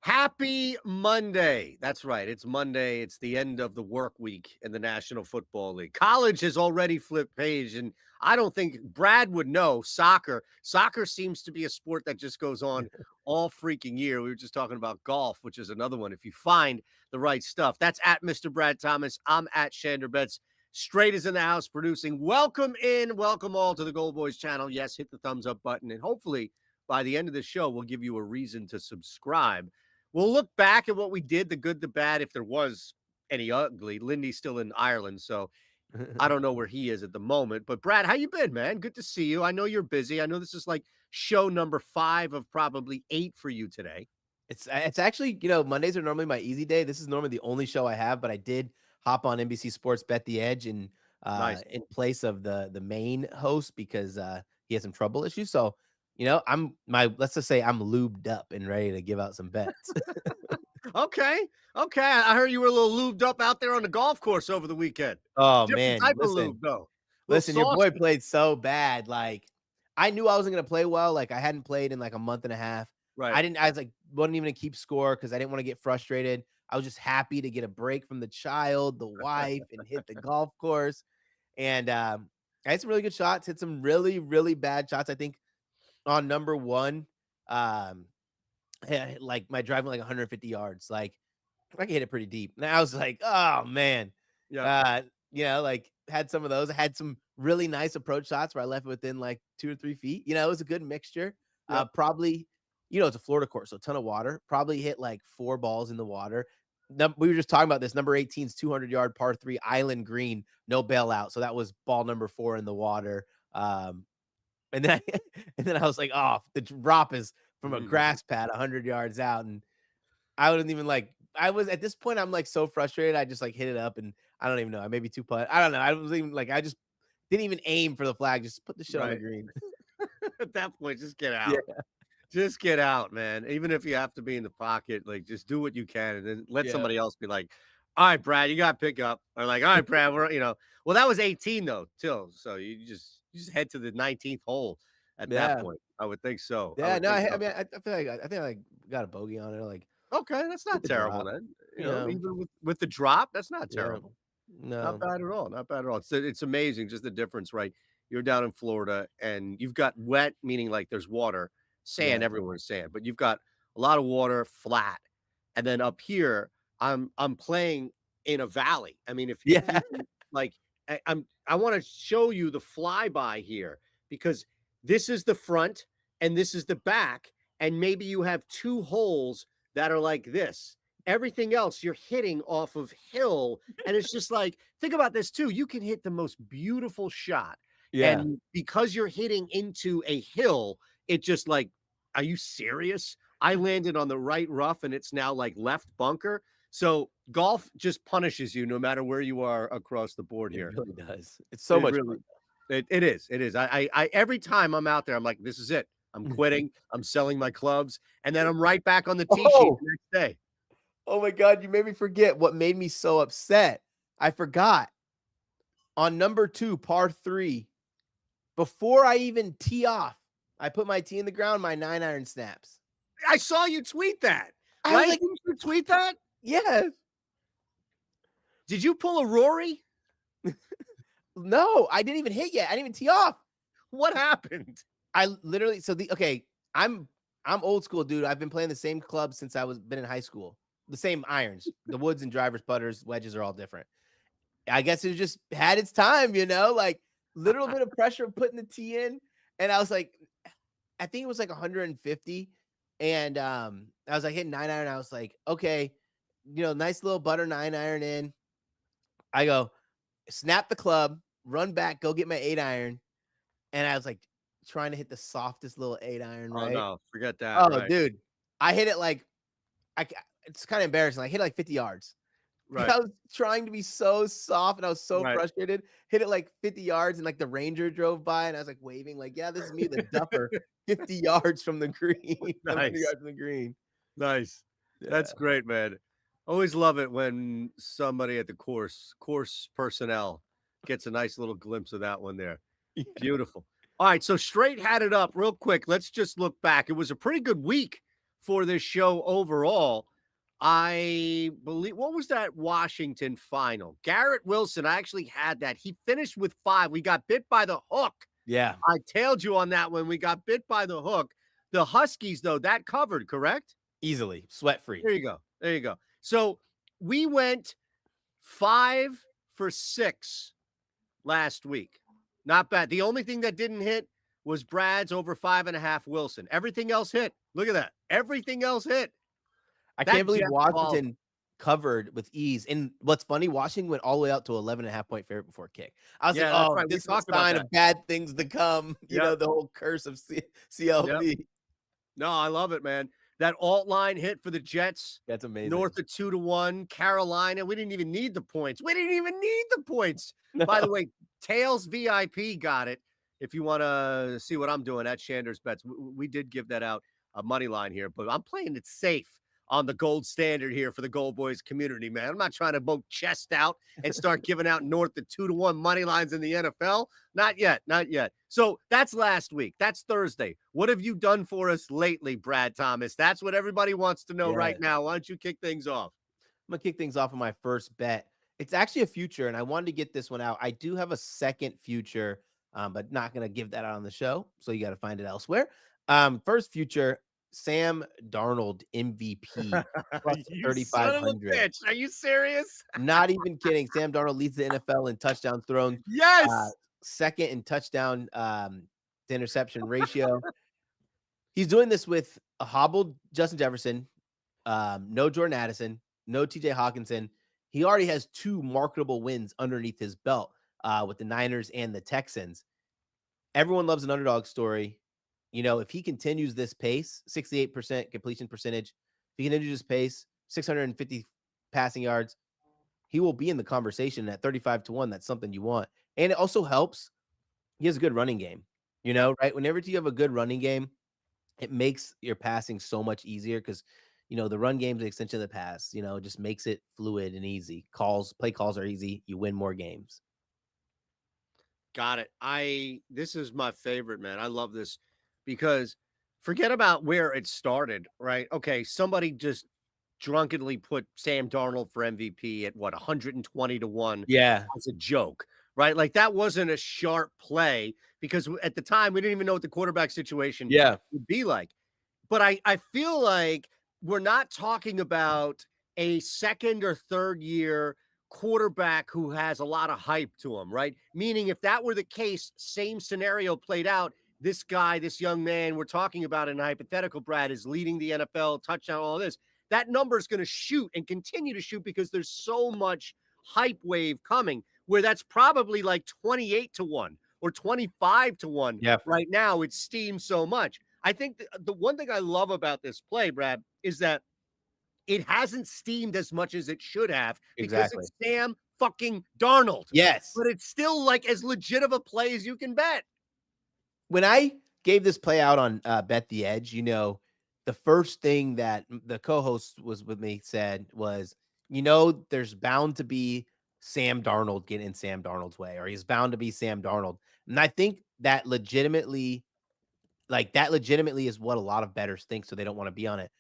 Happy Monday. That's right. It's Monday. It's the end of the work week in the National Football League. College has already flipped page, and I don't think Brad would know soccer. Soccer seems to be a sport that just goes on all freaking year. We were just talking about golf, which is another one. If you find the right stuff, that's at Mr. Brad Thomas. I'm at shanderbets. Straight is in the house producing. Welcome in. Welcome all to the GoldBoys channel. Yes, hit the thumbs up button, and hopefully by the end of the show, we'll give you a reason to subscribe. We'll look back at what we did, the good, the bad, if there was any ugly. Lindy's still in Ireland, so I don't know where he is at the moment. But Brad, how you been, man? Good to see you. I know you're busy. I know this is like show number 5 of probably 8 for you today. It's actually, Mondays are normally my easy day. This is normally the only show I have, but I did hop on NBC Sports Bet the Edge and Nice. in place of the main host because he has some trouble issues. So, let's just say I'm lubed up and ready to give out some bets. Okay. Okay. I heard you were a little lubed up out there on the golf course over the weekend. Oh Different man, type of lube, though. A little listen, your boy saucy. played so bad. Like I knew I wasn't gonna play well. Like I hadn't played in like a month and a half. Right. I was like, wasn't even gonna keep score because I didn't want to get frustrated. I was just happy to get a break from the child, the wife, and hit the golf course. And I had some really good shots, hit some really, really bad shots. I think on number one, um, like my driving like 150 yards. Like I can hit it pretty deep. And I was like, oh man. Yeah. Uh, like had some of those. I had some really nice approach shots where I left it within like 2 or 3 feet. It was a good mixture. Yep. Probably, it's a Florida course, so a ton of water. Probably hit like 4 balls in the water. We were just talking about this. Number 18's 200-yard par 3 island green, no bailout. So that was ball number 4 in the water. And then I was like, oh, the drop is from a Mhm. grass pad 100 yards out. And I wouldn't even like I was at this point, I'm like so frustrated. I just like hit it up and I don't even know. I maybe 2 putt. I don't know. I was even like, I just didn't even aim for the flag. Just put the shit on the Right. green. At that point, just get Yeah. out. Just get out, man. Even if you have to be in the pocket, like just do what you can and then let Yeah. somebody else be like, all right, Brad, you got to pick up. Or like, all right, Brad, well, that was 18 though, till. So you just head to the 19th hole at that Yeah. point. I would think so. I Yeah. would No, think I so. mean, I feel like I think I got a bogey on it. Like Okay, that's with not the terrible drop. then. You know. Even with the drop, that's not Yeah. terrible. Not No. bad at all. Not bad at all. It's amazing just the difference, right? You're down in Florida and you've got wet, meaning like there's water, sand, Yeah. everywhere's sand, but you've got a lot of water, flat. And then up here, I'm playing in a valley. I mean, if Yeah. you can, like I want to show you the flyby here because this is the front and this is the back, and maybe you have 2 holes that are like this. Everything else you're hitting off of hill, and it's just like, think about this too. You can hit the most beautiful shot. Yeah. And because you're hitting into a hill, it just like, are you serious? I landed on the right rough and it's now like left bunker. So golf just punishes you no matter where you are across the board It here. really does. It's so It much really fun. it is. It is. I every time I'm out there, I'm like, this is it. I'm quitting. I'm selling my clubs, and then I'm right back on the tee sheet Oh, the next day. oh my God. You made me forget what made me so upset. I forgot on number 2, par 3. Before I even tee off, I put my tee in the ground, my 9-iron snaps. I saw you tweet that, I was right? like, Didn't you tweet that? "Yes. Did you pull a Rory? No, I didn't even hit yet. I didn't even tee off." What happened? I literally I'm old school, dude. I've been playing the same club since been in high school. The same irons, the woods and drivers, putters, wedges are all different. I guess it just had its time, like little bit of pressure of putting the tee in, and I was like, I think it was like 150, and I was like hitting 9-iron. I was like, okay, nice little butter 9-iron in. I go snap the club, run back, go get my 8-iron, and I was like trying to hit the softest little 8-iron, Oh, right? no, forget that, Oh, right, dude, I hit it like it's kind of embarrassing. I hit it like 50 yards. right, I was trying to be so soft and I was so right. frustrated. Hit it like 50 yards and like the ranger drove by and I was like waving like, "Yeah, this is me, the duffer, 50 yards from the green, 100 Nice, yards from the green." nice. That's Yeah. great, man. Always love it when somebody at the course personnel gets a nice little glimpse of that one there. Beautiful. All right, so Straight had it up real quick. Let's just look back. It was a pretty good week for this show overall. I believe, what was that Washington final? Garrett Wilson, I actually had that. He finished with 5. We got bit by the hook. Yeah, I tailed you on that one. We got bit by the hook. The Huskies, though, that covered, correct? easily, sweat free. There you go. There you go. So we went 5 for 6 last week. Not bad. The only thing that didn't hit was Brad's over 5.5 Wilson. Everything else hit. Look at that. Everything else hit. I That can't believe Jets ball. Washington covered with ease. And what's funny, Washington went all the way out to 11.5-point favorite before kick. I was like, Yeah, that's oh, right. We this is talked a about sign that. of bad things to come. You know, Yep. the whole curse of Yep. CLB. No, I love it, man. That alt line hit for the Jets. That's amazing. North of 2-1. Carolina. We didn't even need the points. We didn't even need the points. No. By the way, Tails VIP got it. If you want to see what I'm doing at shanderbets, we did give that out a money line here, but I'm playing it safe on the gold standard here for the GoldBoys community, man. I'm not trying to both chest out and start giving out north of 2-1 money lines in the NFL. Not yet. Not yet. So that's last week. That's Thursday. What have you done for us lately, Brad Thomas? That's what everybody wants to know right now. Why don't you kick things off? I'm going to kick things off on my first bet. It's actually a future, and I wanted to get this one out. I do have a second future, but not going to give that out on the show, so you got to find it elsewhere. First future, Sam Darnold MVP plus You son of a 3,500. bitch. Are you serious? Not even kidding. Sam Darnold leads the NFL in touchdowns thrown. Yes. Second in touchdown to interception ratio. He's doing this with a hobbled Justin Jefferson, no Jordan Addison, no TJ Hawkinson. He already has 2 marketable wins underneath his belt with the Niners and the Texans. Everyone loves an underdog story. You know, if he continues this pace, 68% completion percentage, if he continues this pace, 650 passing yards, he will be in the conversation at 35-1. That's something you want. And it also helps. He has a good running game, you know, right? Whenever you have a good running game, it makes your passing so much easier because, you know, the run game is an extension of the pass, you know, just makes it fluid and easy. Play calls are easy. You win more games. Got it. This is my favorite, man. I love this because forget about where it started, right? Okay, somebody just drunkenly put Sam Darnold for MVP at what 120-1 Yeah. as a joke, right? Like that wasn't a sharp play because at the time we didn't even know what the quarterback situation would be like. But I feel like we're not talking about a second or third year quarterback who has a lot of hype to him, right? Meaning if that were the case, same scenario played out. This guy, this young man we're talking about in a hypothetical, Brad, is leading the NFL, touchdown, all this. That number is going to shoot and continue to shoot because there's so much hype wave coming where that's probably like 28-1 or 25-1 right now. It steams so much. I think the one thing I love about this play, Brad, is that it hasn't steamed as much as it should have because it's Sam fucking Darnold. Yes. But it's still like as legit of a play as you can bet. When I gave this play out on Bet the Edge, you know, the first thing that the co-host was with me said was, you know, there's bound to be Sam Darnold getting in Sam Darnold's way, or he's bound to be Sam Darnold. And I think that legitimately is what a lot of bettors think, so they don't want to be on it.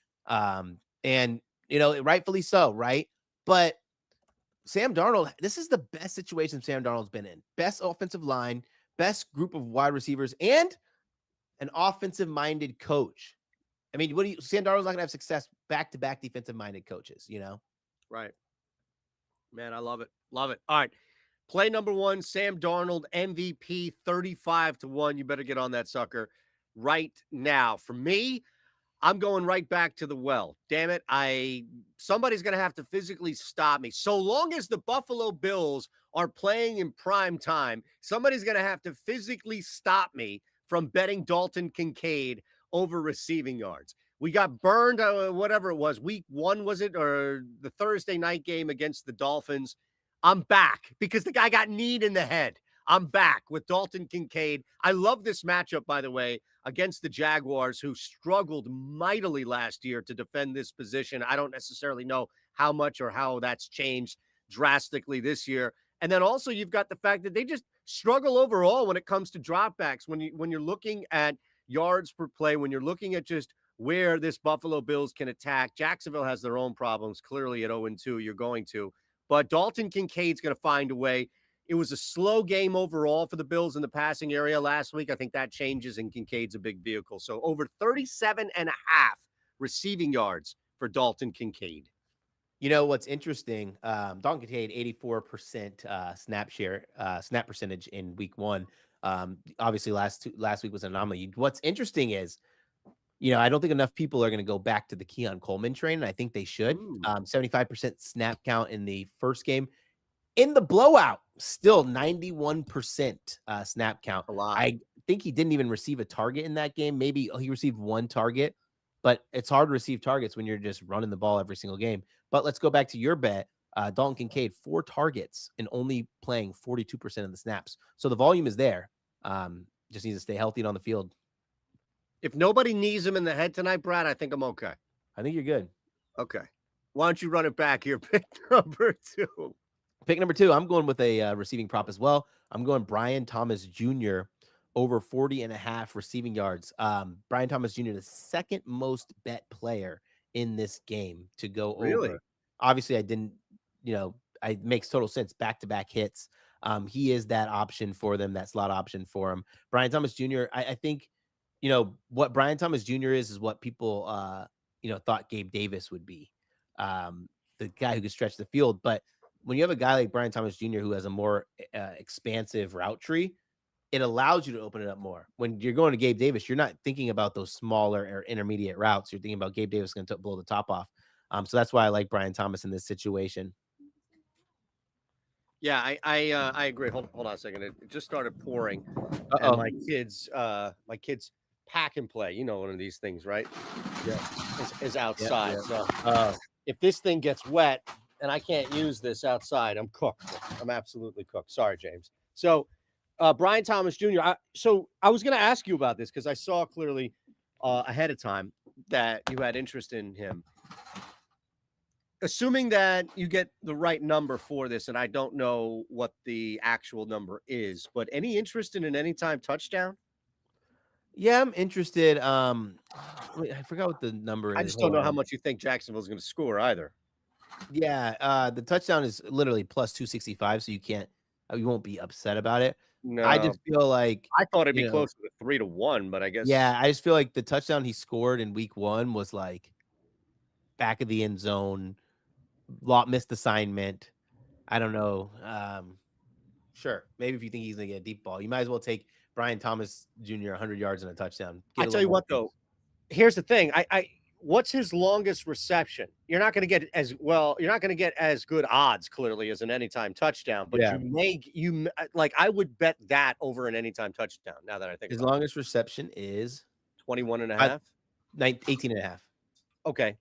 And, you know, rightfully so, right? But Sam Darnold, this is the best situation Sam Darnold's been in. Best offensive line, best group of wide receivers, and an offensive-minded coach. I mean, Sam Darnold's not going to have success back-to-back defensive-minded coaches, you know? Right. Man, I love it. Love it. All right. Play number 1, Sam Darnold, MVP, 35-1. You better get on that sucker right now. For me, I'm going right back to the well. Damn it. Somebody's going to have to physically stop me. So long as the Buffalo Bills are playing in prime time, somebody's going to have to physically stop me from betting Dalton Kincaid over receiving yards. We got burned, whatever it was, week 1, was it? Or the Thursday night game against the Dolphins. I'm back because the guy got kneed in the head. I'm back with Dalton Kincaid. I love this matchup, by the way, against the Jaguars, who struggled mightily last year to defend this position. I don't necessarily know how much or how that's changed drastically this year. And then also you've got the fact that they just struggle overall when it comes to dropbacks. When you're looking at yards per play, when you're looking at just where this Buffalo Bills can attack. Jacksonville has their own problems. Clearly at 0-2, you're going to. But Dalton Kincaid's going to find a way. It was a slow game overall for the Bills in the passing area last week. I think that changes, and Kincaid's a big vehicle. So over 37.5 receiving yards for Dalton Kincaid. You know what's interesting? Dalton Kincaid 84% snap percentage in week 1. Obviously last week was an anomaly. What's interesting is, I don't think enough people are going to go back to the Keon Coleman train, and I think they should. 75% snap count in the first game. In the blowout, still 91% snap count. A lot. I think he didn't even receive a target in that game. Maybe he received one target, but it's hard to receive targets when you're just running the ball every single game. But let's go back to your bet. Dalton Kincaid, 4 targets and only playing 42% of the snaps. So the volume is there. Just needs to stay healthy and on the field. If nobody knees him in the head tonight, Brad, I think I'm okay. I think you're good. Okay. Why don't you run it back here? Pick number 2. Pick number 2, I'm going with a receiving prop as well. I'm going Brian Thomas Jr. over 40.5 receiving yards. Brian Thomas Jr., the second most bet player in this game to go over. Obviously, I didn't, it makes total sense. Back-to-back hits. He is that option for them, that slot option for him. Brian Thomas Jr., I think, what Brian Thomas Jr. is what people, thought Gabe Davis would be. The guy who could stretch the field. But when you have a guy like Brian Thomas Jr. who has a more expansive route tree, it allows you to open it up more. When you're going to Gabe Davis, you're not thinking about those smaller or intermediate routes. You're thinking about Gabe Davis going to blow the top off. So that's why I like Brian Thomas in this situation. Yeah, I agree. Hold on a second. It just started pouring. Uh-oh. And my kids pack and play. One of these things, right? Yeah, is outside. Yeah. So if this thing gets wet and I can't use this outside, I'm cooked. I'm absolutely cooked. Sorry, James. So Brian Thomas Jr. I was going to ask you about this because I saw clearly ahead of time that you had interest in him. Assuming that you get the right number for this, and I don't know what the actual number is, but any interest in an anytime touchdown? Yeah, I'm interested. Wait, I forgot what the number is. I just don't know how much you think Jacksonville's going to score either. Yeah, the touchdown is literally plus 265, so you won't be upset about it. No, I just feel like I thought it'd be closer to 3-1, but I guess. Yeah, I just feel like the touchdown he scored in week 1 was like back of the end zone, missed assignment. I don't know. Sure, maybe if you think he's gonna get a deep ball, you might as well take Brian Thomas Jr. 100 yards and a touchdown. I tell you what, though, here's the thing. What's his longest reception? You're not going to get as well. You're not going to get as good odds clearly as an anytime touchdown, but I would bet that over an anytime touchdown. Now that I think his longest reception is 21.5, 18.5. Okay.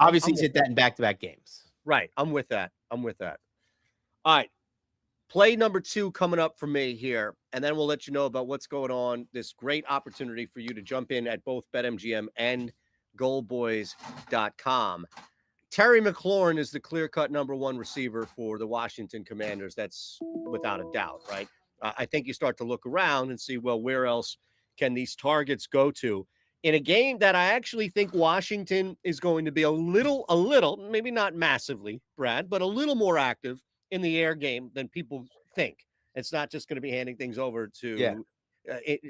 Obviously, he's hit that in back-to-back games. Right. I'm with that. All right. Play number 2 coming up for me here, and then we'll let you know about what's going on. This great opportunity for you to jump in at both BetMGM and GoldBoys.com. Terry McLaurin is the clear-cut number 1 receiver for the Washington Commanders. That's without a doubt, right? I think you start to look around and see, well, where else can these targets go to? In a game that I actually think Washington is going to be a little, maybe not massively, Brad, but a little more active in the air game than people think. It's not just going to be handing things over to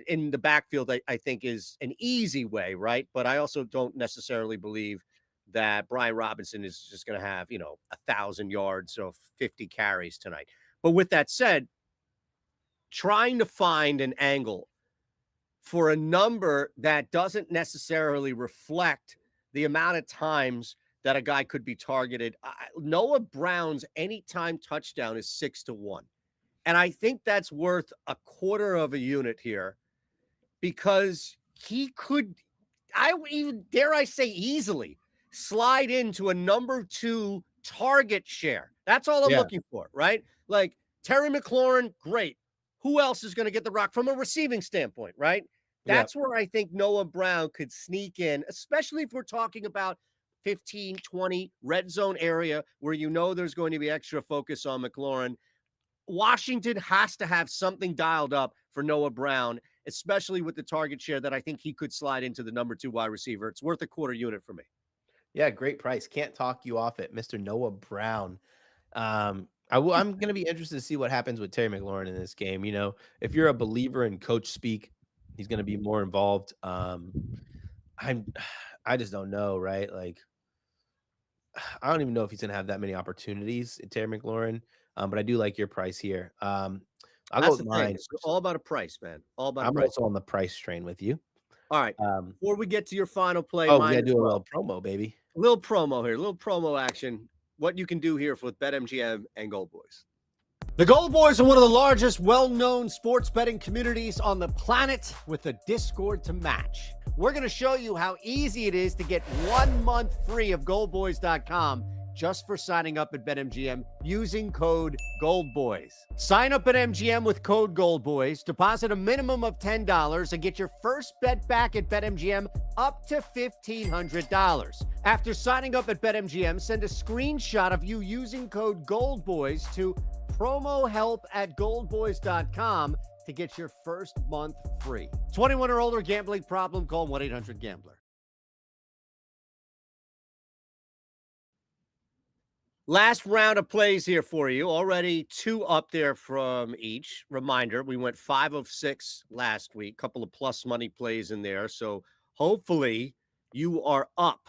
in the backfield. I think is an easy way, right? But I also don't necessarily believe that Brian Robinson is just going to have 1,000 yards or 50 carries tonight. But with that said, trying to find an angle for a number that doesn't necessarily reflect the amount of times that a guy could be targeted. Noah Brown's anytime touchdown is 6-1. And I think that's worth a quarter of a unit here because he could, dare I say easily, slide into a number 2 target share. That's all I'm looking for, right? Like Terry McLaurin, great. Who else is going to get the rock from a receiving standpoint, right? That's where I think Noah Brown could sneak in, especially if we're talking about 15, 20 red zone area where there's going to be extra focus on McLaurin. Washington has to have something dialed up for Noah Brown, especially with the target share that I think he could slide into the number 2 wide receiver. It's worth a quarter unit for me. Yeah, great price. Can't talk you off it, Mr. Noah Brown. I'm gonna be interested to see what happens with Terry McLaurin in this game. You know, if you're a believer in coach speak, he's gonna be more involved. I'm I just don't know, right? Like, I don't even know if he's gonna have that many opportunities, Terry McLaurin. But I do like your price here. I'll go That's with the thing. mine. It's all about a price, man. All about a I'm price. also on the price train with you. All right. Um, Before we get to your final play, oh, we mine gotta as do a well. little promo, baby. A little promo here, a little promo action. What you can do here with BetMGM and GoldBoys. The GoldBoys are one of the largest, well-known sports betting communities on the planet with a Discord to match. We're going to show you how easy it is to get 1 month free of goldboys.com just for signing up at BetMGM using code GoldBoys. Sign up at MGM with code GoldBoys, deposit a minimum of $10, and get your first bet back at BetMGM up to $1,500. After signing up at BetMGM, send a screenshot of you using code GoldBoys to promohelp@goldboys.com to get your first month free. 21 or older, gambling problem, call 1-800-GAMBLER. Last round of plays here for you. Already 2 up there from each. Reminder, we went 5 of 6 last week. Couple of plus money plays in there. So hopefully you are up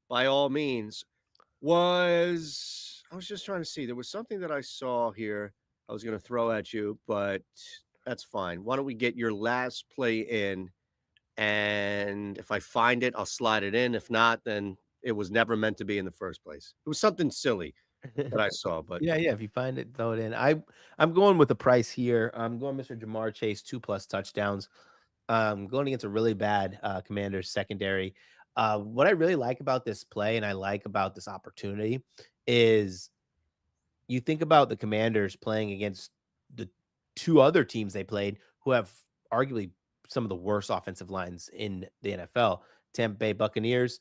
by all means. I was just trying to see. There was something that I saw here I was going to throw at you, but that's fine. Why don't we get your last play in? And if I find it, I'll slide it in. If not, then it was never meant to be in the first place. It was something silly that I saw, but Yeah, yeah. If you find it, throw it in. I'm going with the price here. I'm going Mr. Jamar Chase 2+ touchdowns. Going against a really bad Commanders secondary. What I really like about this play and I like about this opportunity is you think about the Commanders playing against the 2 other teams they played who have arguably some of the worst offensive lines in the NFL. Tampa Bay Buccaneers,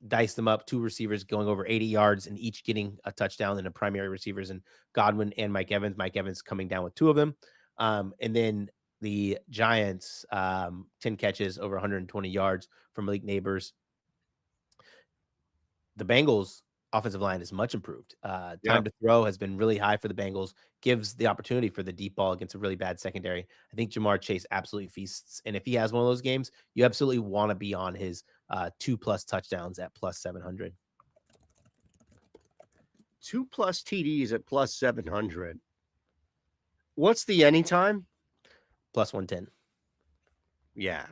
diced them up, 2 receivers going over 80 yards and each getting a touchdown, and the primary receivers and Godwin and Mike Evans. Mike Evans coming down with 2 of them. And then the Giants, 10 catches over 120 yards from Malik Neighbors. The Bengals offensive line is much improved. yeah. Time to throw has been really high for the Bengals, gives the opportunity for the deep ball against a really bad secondary. I think Jamar Chase absolutely feasts. And if he has one of those games, you absolutely want to be on his 2+ touchdowns at +700. 2+ TDs at +700. What's the anytime? +110. Yeah.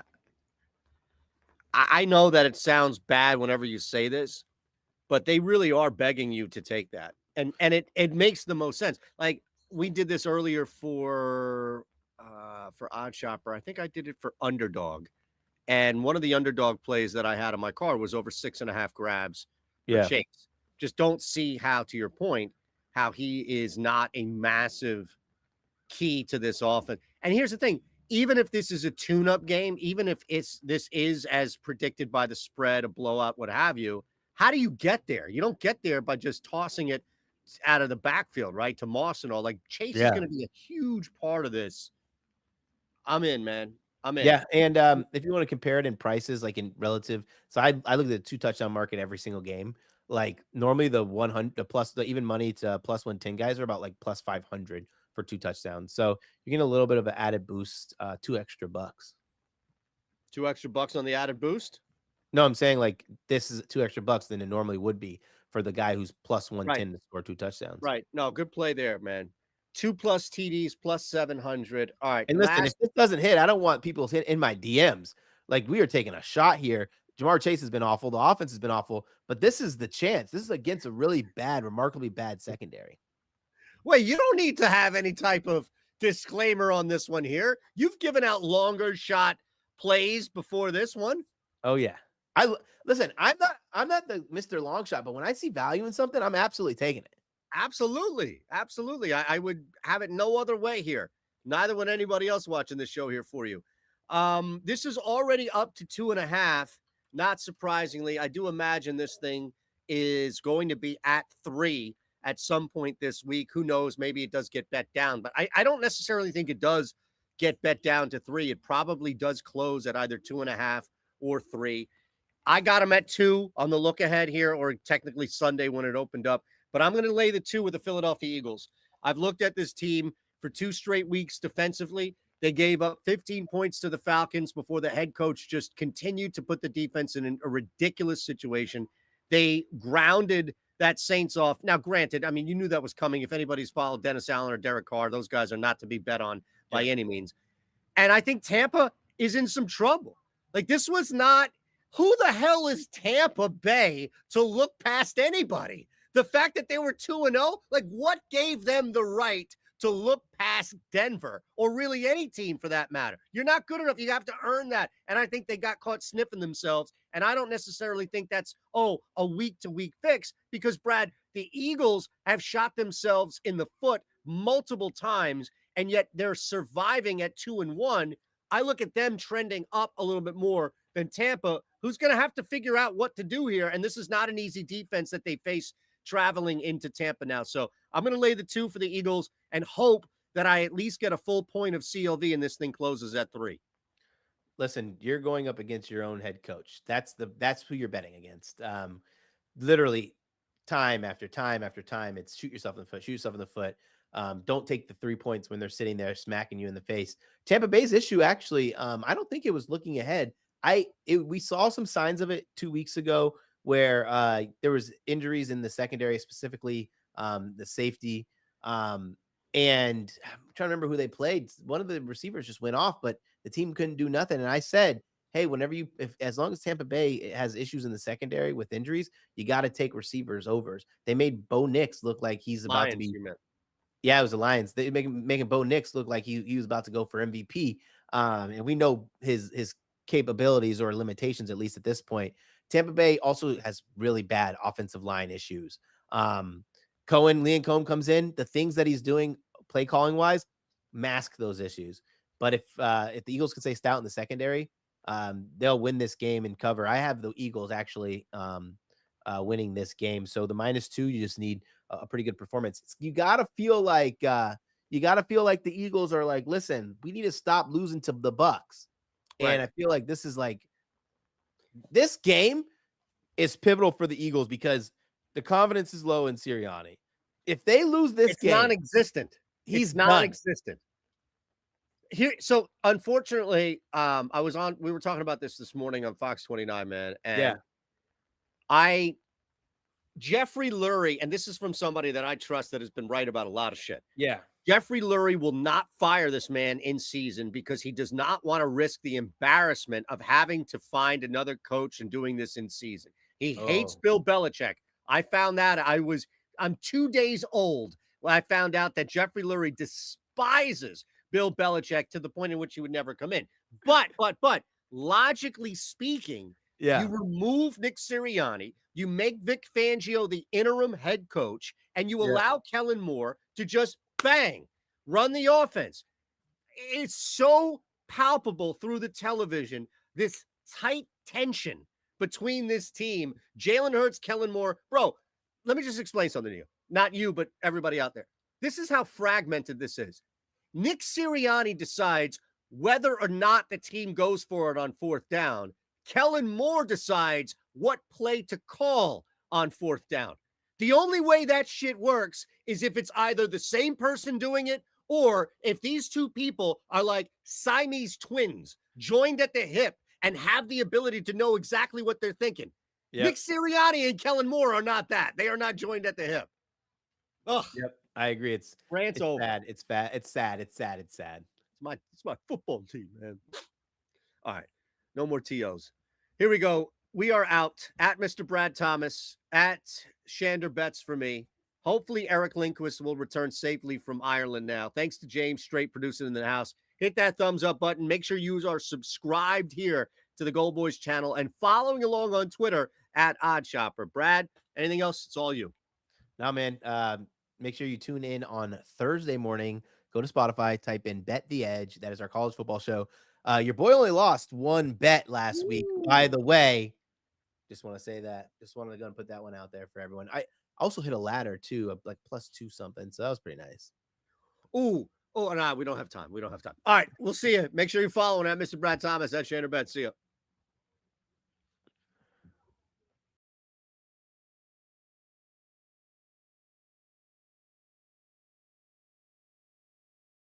I know that it sounds bad whenever you say this, but they really are begging you to take that. And it makes the most sense. Like we did this earlier for OddsShopper. I think I did it for Underdog. And one of the underdog plays that I had on my card was over 6.5 grabs for Yeah. Chase. Just don't see how, to your point, how he is not a massive key to this offense. And here's the thing, even if this is a tune-up game, even if this is as predicted by the spread, a blowout, what have you, how do you get there? You don't get there by just tossing it out of the backfield, right, to Moss and all. Like, Chase is going to be a huge part of this. I'm in, man. I'm in. Yeah, and if you want to compare it in prices, like in relative, so I look at the 2 touchdown market every single game. Like normally the 100, the even money to +110 guys are about like +500 for 2 touchdowns. So you're getting a little bit of an added boost, $2 extra bucks. $2 extra bucks on the added boost? No, I'm saying like this is $2 extra bucks than it normally would be for the guy who's +110 to score 2 touchdowns. Right. No, good play there, man. 2+ TDs +700. All right. And listen, if this doesn't hit, I don't want people hit in my DMs. Like we are taking a shot here. Jamar Chase has been awful. The offense has been awful, but this is the chance. This is against a really bad, remarkably bad secondary. Wait, you don't need to have any type of disclaimer on this one here. You've given out longer shot plays before this one. Oh yeah. Listen, I'm not the Mr. Long Shot, but when I see value in something, I'm absolutely taking it. Absolutely. Absolutely. I would have it no other way here. Neither would anybody else watching this show here for you. This is already up to 2.5. Not surprisingly, I do imagine this thing is going to be at 3 at some point this week. Who knows? Maybe it does get bet down, but I don't necessarily think it does get bet down to 3. It probably does close at either 2.5 or 3. I got them at 2 on the look ahead here, or technically Sunday when it opened up. But I'm going to lay the 2 with the Philadelphia Eagles. I've looked at this team for 2 straight weeks defensively. They gave up 15 points to the Falcons before the head coach just continued to put the defense in a ridiculous situation. They grounded that Saints off. Now, granted, I mean, you knew that was coming. If anybody's followed Dennis Allen or Derek Carr, those guys are not to be bet on by any means. And I think Tampa is in some trouble. Like, this was not – who the hell is Tampa Bay to look past anybody? The fact that they were 2-0, like, what gave them the right to look past Denver, or really any team for that matter? You're not good enough. You have to earn that. And I think they got caught sniffing themselves. And I don't necessarily think that's, a week-to-week fix, because, Brad, the Eagles have shot themselves in the foot multiple times, and yet they're surviving at 2-1. I look at them trending up a little bit more than Tampa, who's going to have to figure out what to do here. And this is not an easy defense that they face traveling into Tampa now. So I'm going to lay the 2 for the Eagles and hope that I at least get a full point of CLV and this thing closes at 3. Listen, you're going up against your own head coach. That's who you're betting against. Literally time after time after time, it's shoot yourself in the foot. Don't take the 3 points when they're sitting there smacking you in the face. Tampa Bay's issue, actually, I don't think it was looking ahead. We saw some signs of it 2 weeks ago where there was injuries in the secondary, specifically the safety. And I'm trying to remember who they played. One of the receivers just went off, but the team couldn't do nothing. And I said, hey, as long as Tampa Bay has issues in the secondary with injuries, you got to take receivers overs. They made Bo Nix look like he's about to be. Yeah, it was the Lions. They making Bo Nix look like he was about to go for MVP. And we know his capabilities or limitations, at least at this point. Tampa Bay also has really bad offensive line issues. Liam Cohen comes in. The things that he's doing play calling wise mask those issues. But if the Eagles can stay stout in the secondary, they'll win this game and cover. I have the Eagles actually winning this game. So the -2, you just need a pretty good performance. You gotta feel like the Eagles are like, listen, we need to stop losing to the Bucks. Right. And I feel like this game is pivotal for the Eagles because the confidence is low in Sirianni. If they lose this game, non-existent. He's non-existent. Here, so unfortunately, we were talking about this morning on Fox 29, man. And Jeffrey Lurie, and this is from somebody that I trust that has been right about a lot of shit. Yeah. Jeffrey Lurie will not fire this man in season because he does not want to risk the embarrassment of having to find another coach and doing this in season. He hates Bill Belichick. I found that I'm 2 days old when I found out that Jeffrey Lurie despises Bill Belichick to the point in which he would never come in. But logically speaking, you remove Nick Sirianni, you make Vic Fangio the interim head coach, and you allow Kellen Moore to just bang, run the offense. It's so palpable through the television, this tight tension between this team. Jalen Hurts, Kellen Moore. Bro, let me just explain something to you. Not you, but everybody out there. This is how fragmented this is. Nick Sirianni decides whether or not the team goes for it on 4th down. Kellen Moore decides what play to call on 4th down. The only way that shit works is if it's either the same person doing it or if these two people are like Siamese twins joined at the hip and have the ability to know exactly what they're thinking. Yep. Nick Sirianni and Kellen Moore are not that. They are not joined at the hip. Ugh. Yep, I agree. It's over. Bad. It's bad. It's sad. It's sad. It's sad. It's my football team, man. All right. No more TOs. Here we go. We are out at Mr. Brad Thomas, at shanderbets for me. Hopefully Eric Lindquist will return safely from Ireland now. Thanks to James Straight producing in the house. Hit that thumbs up button. Make sure you are subscribed here to the GoldBoys channel and following along on Twitter at OddsShopper. Brad, anything else? It's all you. No, man. Make sure you tune in on Thursday morning. Go to Spotify, type in Bet the Edge. That is our college football show. Your boy only lost one bet last week, by the way. Just want to say that. Just wanted to go and put that one out there for everyone. I also hit a ladder too, of like +2 something. So that was pretty nice. Ooh, Oh, no, we don't have time. We don't have time. All right, we'll see you. Make sure you're following at Mr. Brad Thomas at shanderbets. See you.